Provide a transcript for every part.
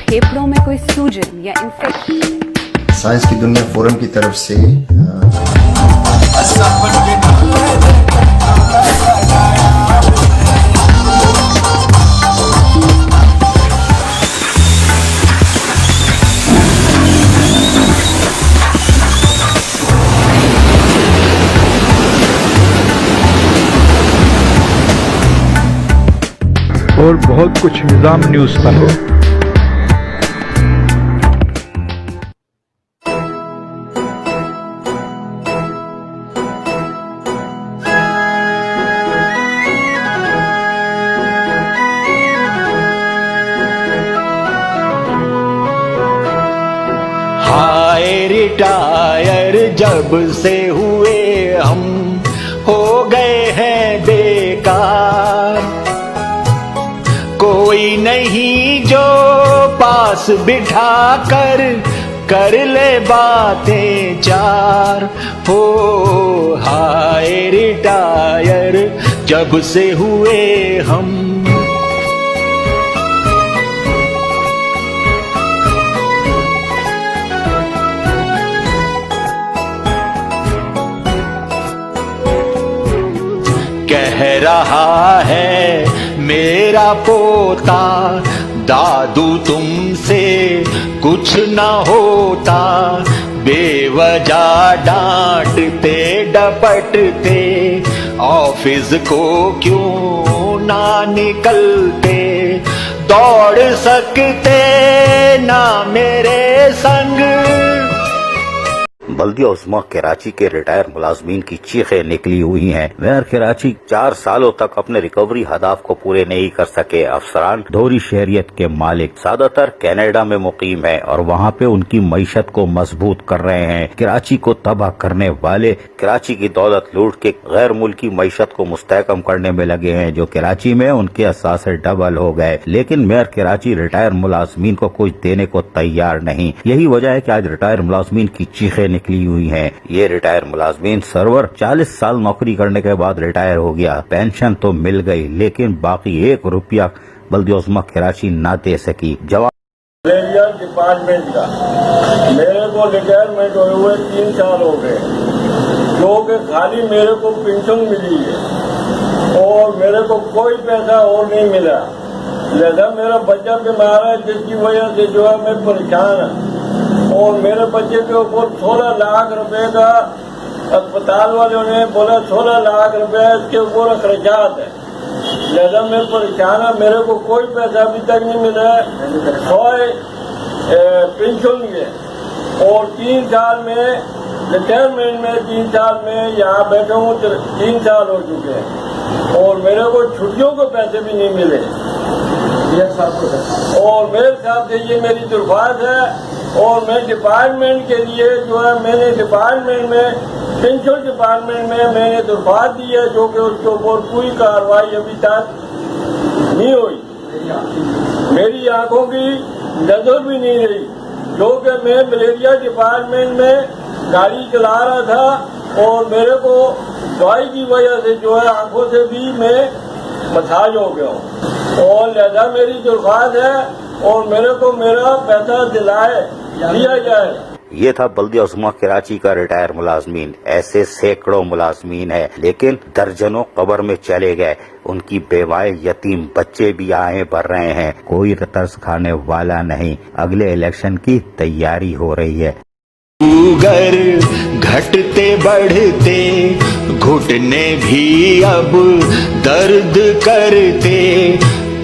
फेफड़ों में कोई सूजन या इन्फेक्शन। साइंस की दुनिया फोरम की तरफ से और बहुत कुछ निज़ाम न्यूज़ पर है। हाय रिटायर जब से हुए हम हो गए हैं बेकार, कोई नहीं जो पास बिठा कर ले बातें चार। हो हाय रिटायर जब से हुए हम। कह रहा है मेरा पोता, दादू तुमसे कुछ न होता, बेवजह डांटते डपटते, ऑफिस को क्यों ना निकलते, दौड़ सकते ना मेरे संग। बल्दिया उस्मा कराची के रिटायर मुलाजमीन की चीखें निकली हुई हैं। मेयर कराची 4 सालों तक अपने रिकवरी हदाफ को पूरे नहीं कर सके। अफसरान दोहरी शहरियत के मालिक ज्यादातर कनाडा में मुकीम है और वहाँ पे उनकी मईशत को मजबूत कर रहे हैं। कराची को तबाह करने वाले कराची की दौलत लूट के गैर मुल्की मईशत को मुस्तहकम करने में लगे हैं, जो कराची में उनके असासे डबल हो गए। लेकिन मेयर कराची रिटायर मुलाजमीन को कुछ देने को तैयार नहीं। यही वजह है कि आज रिटायर मुलाजमीन की चीखें निकली हुई हैं। ये रिटायर मुलाजमीन सर्वर 40 साल नौकरी करने के बाद रिटायर हो गया, पेंशन तो मिल गई, लेकिन बाकी 1 रुपया बल्दिया उस्मा कराची ना दे सकी। जवाब डिपार्टमेंट का मेरे को रिटायरमेंट हुए 3 साल हो गए, जो कि खाली मेरे को पेंशन मिली है और मेरे को कोई पैसा और नहीं मिला। लिहाजा मेरा बच्चा बीमार है, जिसकी वजह से जो है मैं परेशान है और मेरे बच्चे के ऊपर 16 लाख रुपए का अस्पताल वालों ने बोला 16 लाख रुपए इसके ऊपर खर्चात है। लिहाजा मैं परेशान है, मेरे को कोई पैसा अभी तक नहीं मिला है, पेंशन के और 3 साल में रिटायरमेंट में 3 साल में यहाँ बैठा हूँ 3 साल हो चुके हैं और मेरे को छुट्टियों के पैसे भी नहीं मिले। और मेरे साथ से ये मेरी दरख्वास्त है और मैं डिपार्टमेंट के लिए जो है मैंने डिपार्टमेंट में पेंशन डिपार्टमेंट में मैंने दरख्वास्त दी है, जो कि उसके ऊपर कोई कार्रवाई अभी तक नहीं हुई। मेरी आंखों की नजर भी नहीं रही, जो कि मैं मलेरिया डिपार्टमेंट में गाड़ी चला रहा था और मेरे को दवाई की वजह से जो है आंखों से भी मैं मसाज हो गया हूँ और लिहाजा मेरी दरख्वास्त है और मेरे को मेरा पैसा दिया जाए। ये था बल्दिया उस्मा कराची का रिटायर मुलाजमीन। ऐसे सैकड़ों मुलाजमीन है, लेकिन दर्जनों कब्र में चले गए। उनकी बेवाए यतीम बच्चे भी आए भर रहे हैं, कोई तरस खाने वाला नहीं। अगले इलेक्शन की तैयारी हो रही है। शुगर घटते बढ़ते घुटने भी अब दर्द करते,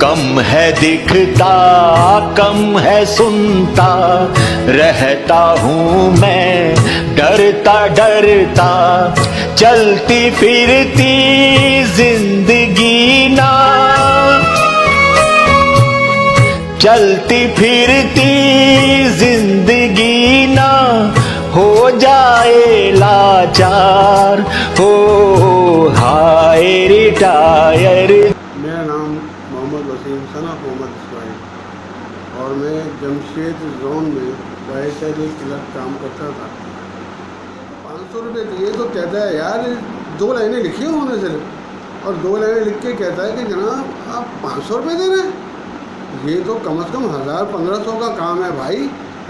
कम है दिखता कम है सुनता, रहता हूँ मैं डरता डरता, चलती फिरती जिंदगी ना, चलती फिरती जिंदगी ना हो जाए लाचार। हो हाय रिटायर। मेरा नाम मोहम्मद वसीम सना मोहम्मद इस्माइल और मैं जमशेद जोन में वाइसली क्लर्क काम करता था। 500 रुपये दिए तो कहता है यार 2 लाइनें लिखी उन्होंने सिर्फ, और 2 लाइनें लिख के कहता है कि जनाब आप 500 रुपये दे रहे हैं। ये तो कम से कम 1000-1500 का काम है भाई।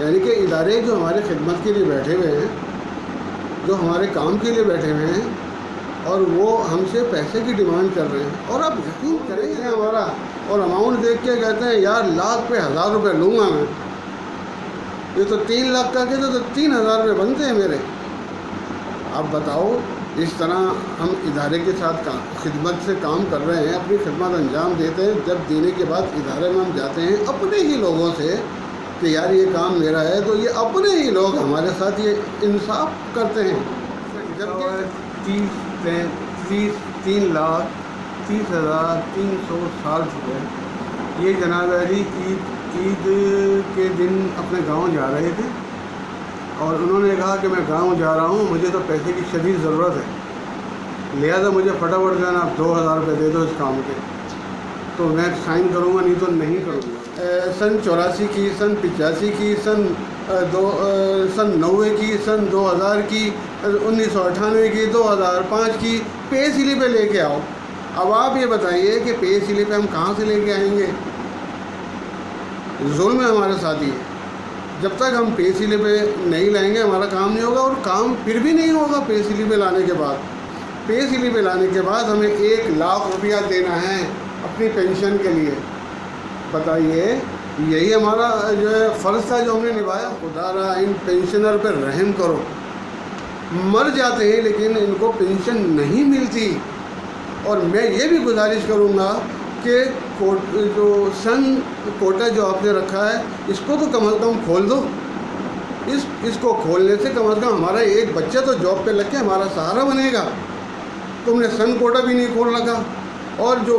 यानी कि इदारे जो हमारे खिदमत के लिए बैठे हुए हैं, जो हमारे काम के लिए बैठे हुए हैं, और वो हमसे पैसे की डिमांड कर रहे हैं। और आप यकीन करेंगे हमारा और अमाउंट देख के कहते हैं यार लाख पे 1000 रुपये लूँगा मैं। ये तो 3 लाख का कहते तो 3000 रुपये बनते हैं मेरे। आप बताओ, इस तरह हम इदारे के साथ खिदमत से काम कर रहे हैं, अपनी खिदमत अंजाम देते हैं। जब देने के बाद इदारे में हम जाते हैं अपने ही लोगों से कि यार ये काम मेरा है, तो ये अपने ही लोग हमारे साथ ये इंसाफ करते हैं। जबकि 3,30,360 रुपये ये जनाब अली ईद के दिन अपने गांव जा रहे थे और उन्होंने कहा कि मैं गांव जा रहा हूं, मुझे तो पैसे की शदीद ज़रूरत है, लिहाजा मुझे फटाफट देना आप 2000 रुपये दे दो इस काम के, तो मैं साइन करूंगा, नहीं तो नहीं करूंगा। सन 84 की, सन 85 की, सन 90 की, सन 2000 की, 1998 की, 2005 की पे स्लिपें लेके आओ। अब आप ये बताइए कि पे स्लिपें हम कहाँ से लेके आएंगे? जुल्म है हमारे साथ ही। जब तक हम पे स्लिपें नहीं लाएंगे हमारा काम नहीं होगा, और काम फिर भी नहीं होगा पे स्लिपें लाने के बाद। पे स्लिपें लाने के बाद हमें 1 लाख रुपया देना है अपनी पेंशन के लिए। बताइए, यही हमारा जो है फ़र्ज़ था जो हमने निभाया। खुदारा इन पेंशनर पर रहम करो, मर जाते हैं लेकिन इनको पेंशन नहीं मिलती। और मैं ये भी गुजारिश करूँगा कि जो सन कोटा जो आपने रखा है इसको तो कम से कम खोल दो। इसको खोलने से कम हमारा एक बच्चा तो जॉब पे लग के हमारा सहारा बनेगा। तुमने सन कोटा भी नहीं खोल रखा। और जो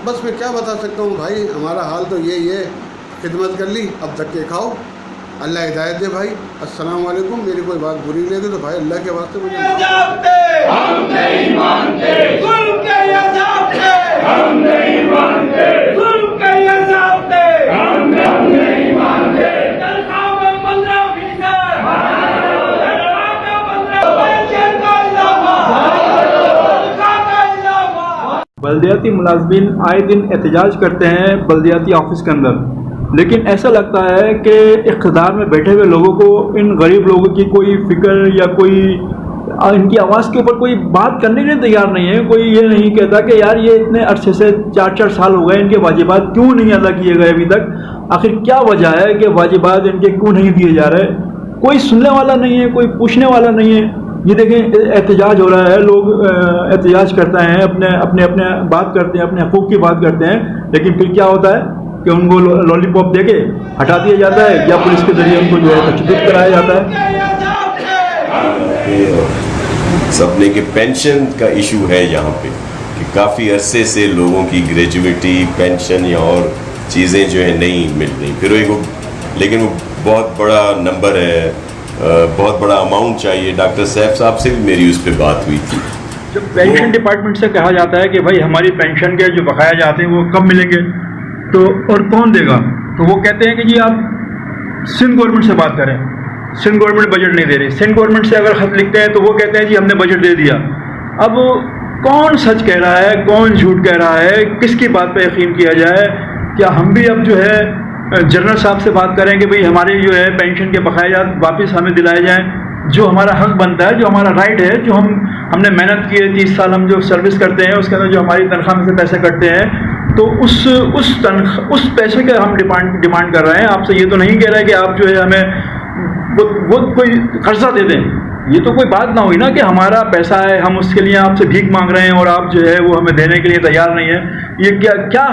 बस मैं क्या बता सकता हूँ भाई, हमारा हाल तो यही है, खिदमत कर ली, अब धक्के खाओ। अल्लाह हिदायत दे भाई। अस्सलाम वालेकुम। मेरी कोई बात बुरी लगे तो भाई अल्लाह के वास्ते मुझे हम नहीं मानते, जुल्म के ये जाते हम नहीं मानते, जुल्म के ये जाते हम नहीं मानते। तनख्वाह में 15% तनख्वाह में 15% का इजाफा, तनख्वाह का इजाफा। बल्दियाती मुलाजमीन आए दिन एहतजाज करते हैं बल्दियाती ऑफिस के अंदर, लेकिन ऐसा लगता है कि इक़्तिदार में बैठे हुए लोगों को इन गरीब लोगों की कोई फ़िक्र या कोई इनकी आवाज़ के ऊपर कोई बात करने के लिए तैयार नहीं है। कोई ये नहीं कहता कि यार ये इतने अरसे से 4-4 साल हो गए, इनके वाजिबात क्यों नहीं अदा किए गए अभी तक? आखिर क्या वजह है कि वाजिबात इनके क्यों नहीं दिए जा रहे? कोई सुनने वाला नहीं है, कोई पूछने वाला नहीं है। ये देखें, एहतजाज हो रहा है, लोग एहतजाज करते हैं, अपने बात करते हैं, अपने हकूक़ की बात करते हैं, लेकिन फिर क्या होता है कि उनको लॉलीपॉप देके हटा दिया जाता है या पुलिस के जरिए उनको जो है तशद्दुद कराया जाता है। सबने के पेंशन का इशू है यहाँ पे कि काफ़ी अरसे से लोगों की ग्रेजुएटी पेंशन या और चीज़ें जो है नहीं मिल रही। फिर लेकिन वो बहुत बड़ा नंबर है, बहुत बड़ा अमाउंट चाहिए। डॉक्टर साहब से भी मेरी उस पर बात हुई थी। जब पेंशन डिपार्टमेंट से कहा जाता है कि भाई हमारी पेंशन के जो बकाया जाते हैं वो कब मिलेंगे, तो और कौन देगा, तो वो कहते हैं कि जी आप सिंध गवर्नमेंट से बात करें, सिंध गवर्नमेंट बजट नहीं दे रही। सिंध गवर्नमेंट से अगर ख़त लिखते हैं तो वो कहते हैं जी हमने बजट दे दिया। अब कौन सच कह रहा है, कौन झूठ कह रहा है, किसकी बात पे यकीन किया जाए? क्या हम भी अब जो है जनरल साहब से बात करें कि भाई हमारे जो है पेंशन के बकाया वापस हमें दिलाए जाएँ, जो हमारा हक बनता है, जो हमारा राइट है, जो हमने मेहनत की है, 30 साल हम जो सर्विस करते हैं उसके अंदर जो हमारी तनख्वाह में से पैसे कटते हैं, तो उस पैसे का हम डिमांड कर रहे हैं आपसे। ये तो नहीं कह रहे कि आप जो है हमें वो कोई कर्जा दे दें। ये तो कोई बात ना हुई ना कि हमारा पैसा है, हम उसके लिए आपसे भीख मांग रहे हैं और आप जो है वो हमें देने के लिए तैयार नहीं है। ये क्या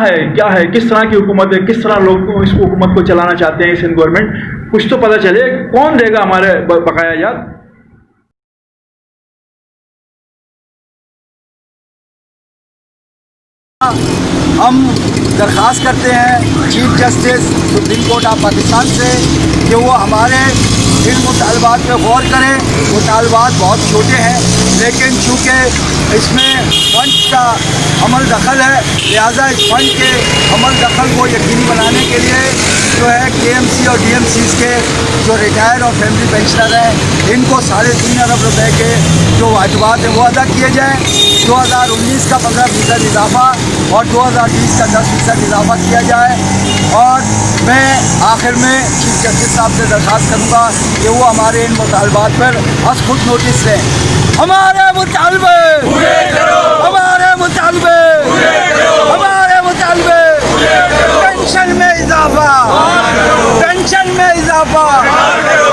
है, किस तरह की हुकूमत है, किस तरह लोग इस हुकूमत को चलाना चाहते हैं सिंध गवर्नमेंट? कुछ तो पता चले, कौन देगा हमारे बकाया याद? हम दरख्वास्त करते हैं chief justice supreme court of Pakistan से कि वो हमारे इन मुतालबात पर गौर करें। मुतालबात बहुत छोटे हैं, लेकिन चूँकि इसमें फंड का अमल दखल है, लिहाजा इस फंड के अमल दखल को यकीनी बनाने के लिए जो है केएमसी और डीएमसीज के जो रिटायर्ड और फैमिली पेंशनर हैं इनको 3.5 अरब रुपए के जो वाजिबात हैं वो अदा किए जाएँ। 2019 का 15% इजाफा और 2020 का 10% इजाफा किया जाए। और मैं आखिर में चीफ जस्टिस साहब से दरख्वास्त करूँगा कि वो हमारे इन मुतालबात पर अस खुद नोटिस लें। हमारे मुतालबे पूरे करो, हमारे मुतालबे पूरे करो, हमारे मुतालबे पेंशन में इजाफा, पेंशन में इजाफा,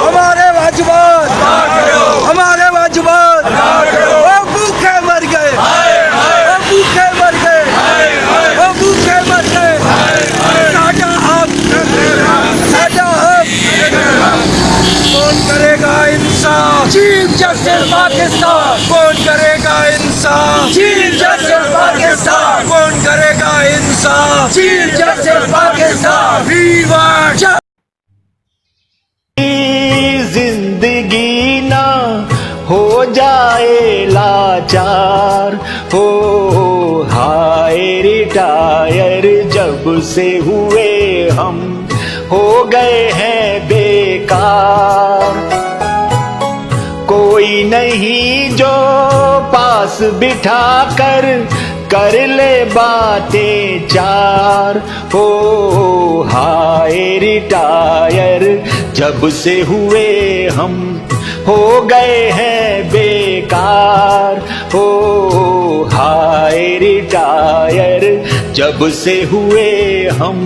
हमारे वाजिबात, हमारे वाजिबात। वो भूखे मर गए, वो भूखे मर गए, वो भूखे मर गए। साडा हक, साडा हक कौन करेगा इंसाफ? Chief justice Pakistan. कौन करेगा इंसाफ? Chief justice Pakistan. कौन करेगा इंसाफ? Chief justice Pakistan. We want जिंदगी ना हो जाए लाचार, हो हाय रिटायर जब से हुए हम हो गए हैं बेकार। कोई नहीं जो पास बिठा कर ले बातें चार, हो हाय रिटायर जब से हुए हम हो गए हैं बेकार, हो हाय रिटायर जब से हुए हम।